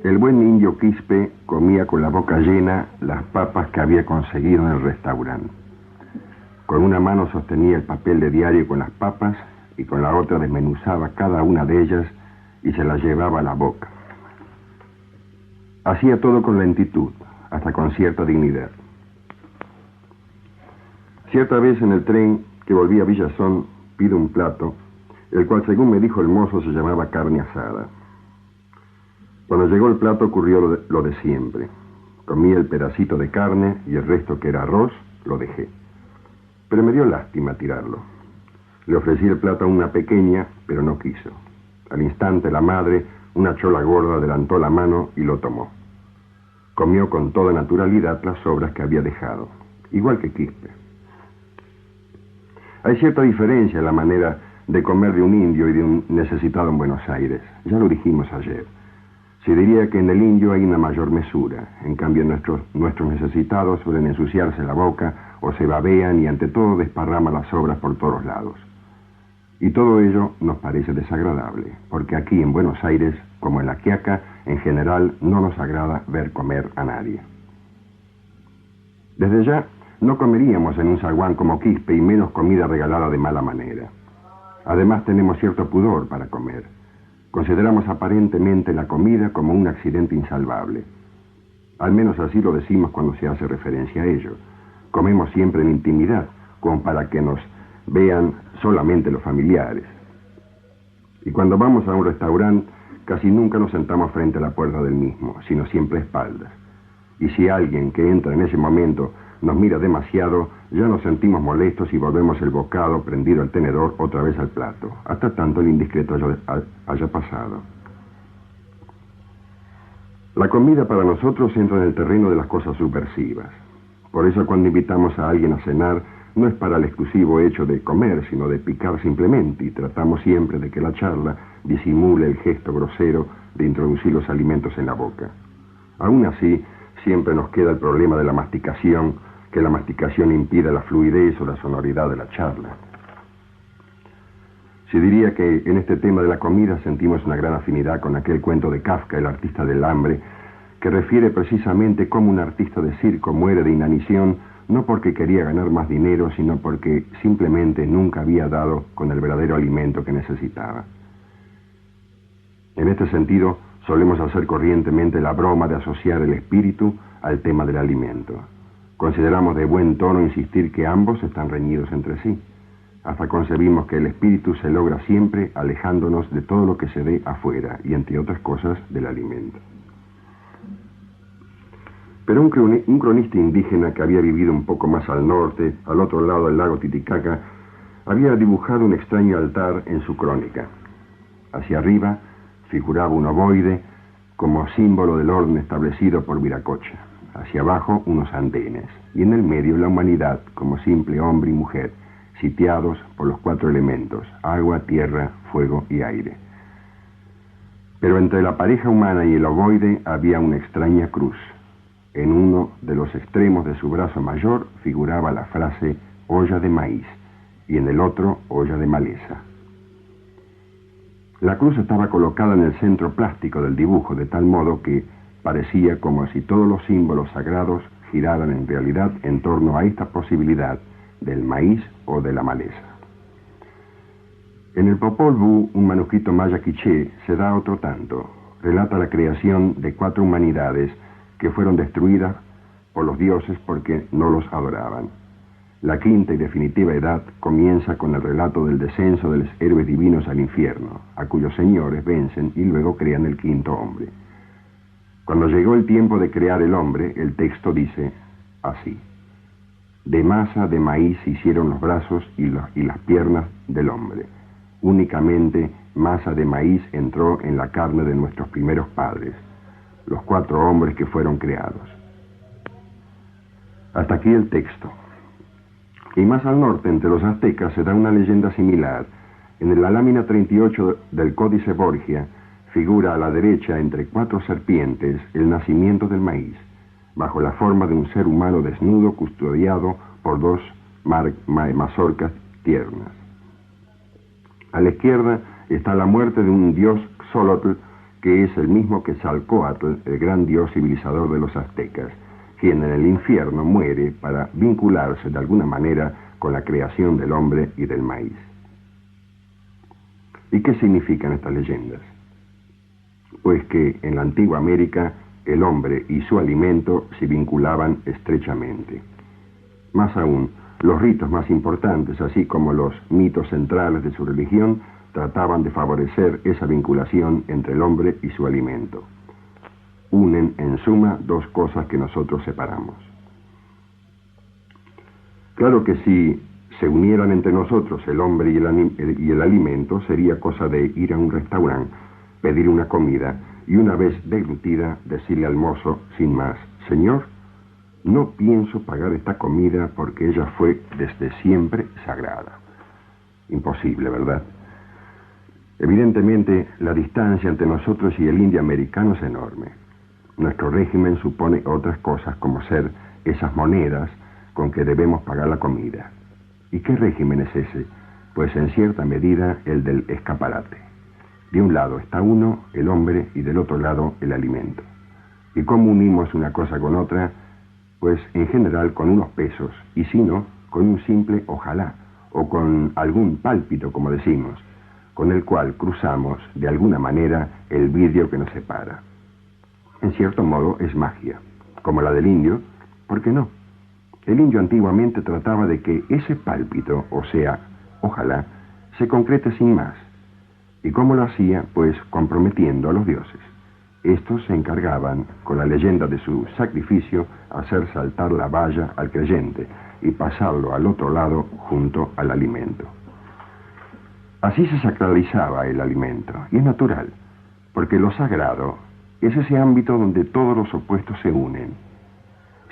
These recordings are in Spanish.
El buen indio Quispe comía con la boca llena las papas que había conseguido en el restaurante. Con una mano sostenía el papel de diario con las papas y con la otra desmenuzaba cada una de ellas y se las llevaba a la boca. Hacía todo con lentitud, hasta con cierta dignidad. Cierta vez en el tren que volvía a Villazón, pido un plato, el cual, según me dijo el mozo, se llamaba carne asada. Cuando llegó el plato ocurrió lo de siempre. Comí el pedacito de carne y el resto, que era arroz, lo dejé. Pero me dio lástima tirarlo. Le ofrecí el plato a una pequeña, pero no quiso. Al instante la madre, una chola gorda, adelantó la mano y lo tomó. Comió con toda naturalidad las sobras que había dejado, igual que Quispe. Hay cierta diferencia en la manera de comer de un indio y de un necesitado en Buenos Aires. Ya lo dijimos ayer. Se diría que en el indio hay una mayor mesura. En cambio, nuestros necesitados suelen ensuciarse la boca o se babean y ante todo desparraman las sobras por todos lados. Y todo ello nos parece desagradable, porque aquí en Buenos Aires, como en La Quiaca, en general no nos agrada ver comer a nadie. Desde ya, no comeríamos en un zaguán como Quispe y menos comida regalada de mala manera. Además, tenemos cierto pudor para comer. Consideramos aparentemente la comida como un accidente insalvable. Al menos así lo decimos cuando se hace referencia a ello. Comemos siempre en intimidad, como para que nos vean solamente los familiares. Y cuando vamos a un restaurante, casi nunca nos sentamos frente a la puerta del mismo, sino siempre a espaldas. Y si alguien que entra en ese momento nos mira demasiado, ya nos sentimos molestos y volvemos el bocado prendido al tenedor otra vez al plato, hasta tanto el indiscreto haya pasado. La comida para nosotros entra en el terreno de las cosas subversivas. Por eso, cuando invitamos a alguien a cenar, no es para el exclusivo hecho de comer, sino de picar simplemente, y tratamos siempre de que la charla disimule el gesto grosero de introducir los alimentos en la boca. Aún así, siempre nos queda el problema de la masticación, que la masticación impida la fluidez o la sonoridad de la charla. Se diría que en este tema de la comida sentimos una gran afinidad con aquel cuento de Kafka, el artista del hambre, que refiere precisamente cómo un artista de circo muere de inanición, no porque quería ganar más dinero, sino porque simplemente nunca había dado con el verdadero alimento que necesitaba. En este sentido, solemos hacer corrientemente la broma de asociar el espíritu al tema del alimento. Consideramos de buen tono insistir que ambos están reñidos entre sí. Hasta concebimos que el espíritu se logra siempre alejándonos de todo lo que se ve afuera y, entre otras cosas, del alimento. Pero un cronista indígena que había vivido un poco más al norte, al otro lado del lago Titicaca, había dibujado un extraño altar en su crónica. Hacia arriba figuraba un ovoide como símbolo del orden establecido por Viracocha. Hacia abajo unos andenes, y en el medio la humanidad como simple hombre y mujer, sitiados por los 4 elementos: agua, tierra, fuego y aire. Pero entre la pareja humana y el ovoide había una extraña cruz. En uno de los extremos de su brazo mayor figuraba la frase olla de maíz, y en el otro olla de maleza. La cruz estaba colocada en el centro plástico del dibujo, de tal modo que parecía como si todos los símbolos sagrados giraran en realidad en torno a esta posibilidad del maíz o de la maleza. En el Popol Vuh, un manuscrito maya quiché, se da otro tanto. Relata la creación de 4 humanidades que fueron destruidas por los dioses porque no los adoraban. La quinta y definitiva edad comienza con el relato del descenso de los héroes divinos al infierno, a cuyos señores vencen y luego crean el 5.º hombre. Cuando llegó el tiempo de crear el hombre, el texto dice así: de masa de maíz hicieron los brazos y las piernas del hombre. Únicamente masa de maíz entró en la carne de nuestros primeros padres, los 4 hombres que fueron creados. Hasta aquí el texto. Y más al norte, entre los aztecas, se da una leyenda similar. En la lámina 38 del Códice Borgia figura a la derecha, entre 4 serpientes, el nacimiento del maíz, bajo la forma de un ser humano desnudo custodiado por 2 mazorcas tiernas. A la izquierda, está la muerte de un dios Xolotl, que es el mismo que Tzalcóatl, el gran dios civilizador de los aztecas, quien en el infierno muere para vincularse de alguna manera con la creación del hombre y del maíz. ¿Y qué significan estas leyendas? Pues que en la antigua América el hombre y su alimento se vinculaban estrechamente. Más aún, los ritos más importantes, así como los mitos centrales de su religión, trataban de favorecer esa vinculación entre el hombre y su alimento. Unen, en suma, dos cosas que nosotros separamos. Claro que si se unieran entre nosotros el hombre y el alimento, sería cosa de ir a un restaurante, pedir una comida y una vez deglutida decirle al mozo, sin más: «Señor, no pienso pagar esta comida porque ella fue desde siempre sagrada». Imposible, ¿verdad? Evidentemente, la distancia entre nosotros y el indio americano es enorme. Nuestro régimen supone otras cosas como ser esas monedas con que debemos pagar la comida. ¿Y qué régimen es ese? Pues en cierta medida el del escaparate. De un lado está uno, el hombre, y del otro lado el alimento. ¿Y cómo unimos una cosa con otra? Pues en general con unos pesos, y si no, con un simple ojalá, o con algún pálpito, como decimos, con el cual cruzamos de alguna manera el vidrio que nos separa. En cierto modo es magia, como la del indio, ¿por qué no? El indio antiguamente trataba de que ese pálpito, o sea, ojalá, se concrete sin más. ¿Y cómo lo hacía? Pues comprometiendo a los dioses. Estos se encargaban, con la leyenda de su sacrificio, hacer saltar la valla al creyente y pasarlo al otro lado junto al alimento. Así se sacralizaba el alimento, y es natural, porque lo sagrado es ese ámbito donde todos los opuestos se unen.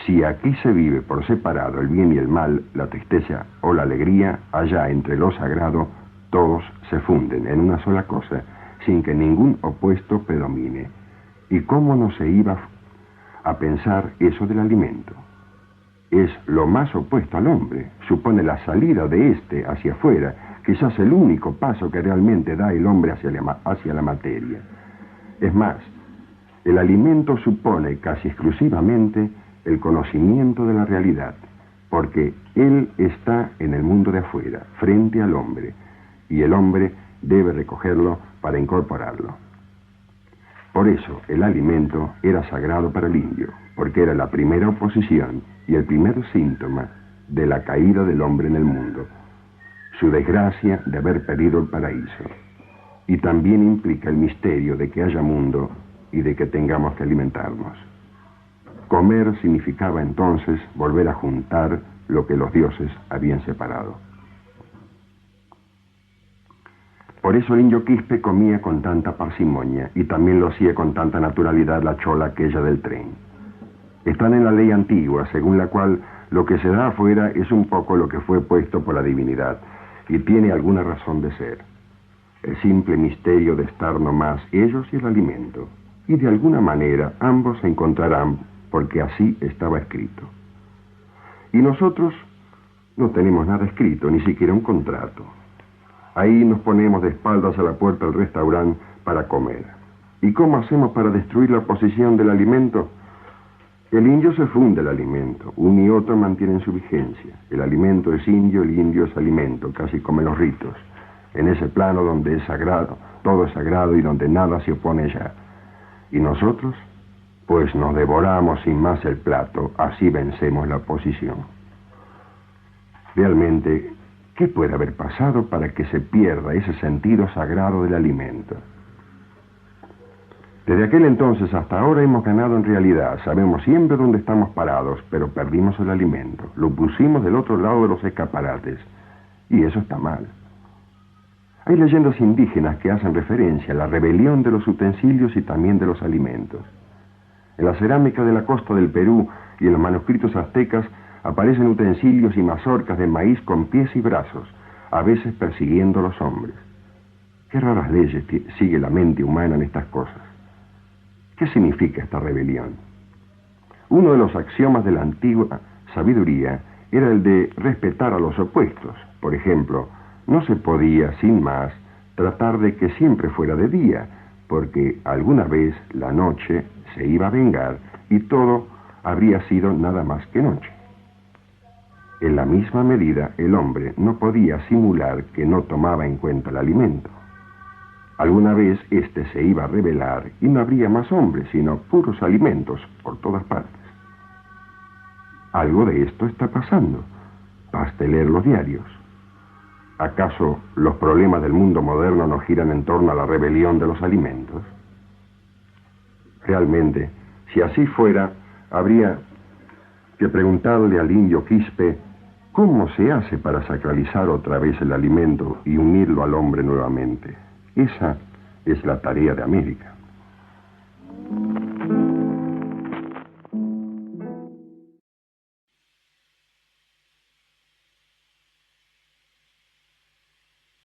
Si aquí se vive por separado el bien y el mal, la tristeza o la alegría, allá entre lo sagrado, todos se funden en una sola cosa, sin que ningún opuesto predomine. ¿Y cómo no se iba a pensar eso del alimento? Es lo más opuesto al hombre, supone la salida de éste hacia afuera, quizás el único paso que realmente da el hombre hacia la materia. Es más, el alimento supone casi exclusivamente el conocimiento de la realidad, porque él está en el mundo de afuera, frente al hombre, y el hombre debe recogerlo para incorporarlo. Por eso el alimento era sagrado para el indio, porque era la primera oposición y el primer síntoma de la caída del hombre en el mundo, su desgracia de haber perdido el paraíso. Y también implica el misterio de que haya mundo y de que tengamos que alimentarnos. Comer significaba entonces volver a juntar lo que los dioses habían separado. Por eso el indio Quispe comía con tanta parsimonia y también lo hacía con tanta naturalidad la chola aquella del tren. Están en la ley antigua, según la cual lo que se da afuera es un poco lo que fue puesto por la divinidad y tiene alguna razón de ser. El simple misterio de estar nomás ellos y el alimento. Y de alguna manera ambos se encontrarán porque así estaba escrito. Y nosotros no tenemos nada escrito, ni siquiera un contrato. Ahí nos ponemos de espaldas a la puerta del restaurante para comer. ¿Y cómo hacemos para destruir la posición del alimento? El indio se funde el alimento, uno y otro mantienen su vigencia. El alimento es indio, el indio es alimento, casi como en los ritos. En ese plano donde es sagrado, todo es sagrado y donde nada se opone ya. ¿Y nosotros? Pues nos devoramos sin más el plato, así vencemos la oposición. Realmente, ¿qué puede haber pasado para que se pierda ese sentido sagrado del alimento? Desde aquel entonces hasta ahora hemos ganado en realidad, sabemos siempre dónde estamos parados, pero perdimos el alimento, lo pusimos del otro lado de los escaparates, y eso está mal. Hay leyendas indígenas que hacen referencia a la rebelión de los utensilios y también de los alimentos. En la cerámica de la costa del Perú y en los manuscritos aztecas aparecen utensilios y mazorcas de maíz con pies y brazos, a veces persiguiendo a los hombres. Qué raras leyes sigue la mente humana en estas cosas. ¿Qué significa esta rebelión? Uno de los axiomas de la antigua sabiduría era el de respetar a los opuestos. Por ejemplo, no se podía, sin más, tratar de que siempre fuera de día, porque alguna vez la noche se iba a vengar y todo habría sido nada más que noche. En la misma medida, el hombre no podía simular que no tomaba en cuenta el alimento. Alguna vez éste se iba a revelar y no habría más hombres, sino puros alimentos por todas partes. Algo de esto está pasando. Baste leer los diarios. ¿Acaso los problemas del mundo moderno no giran en torno a la rebelión de los alimentos? Realmente, si así fuera, habría que preguntarle al indio Quispe cómo se hace para sacralizar otra vez el alimento y unirlo al hombre nuevamente. Esa es la tarea de América.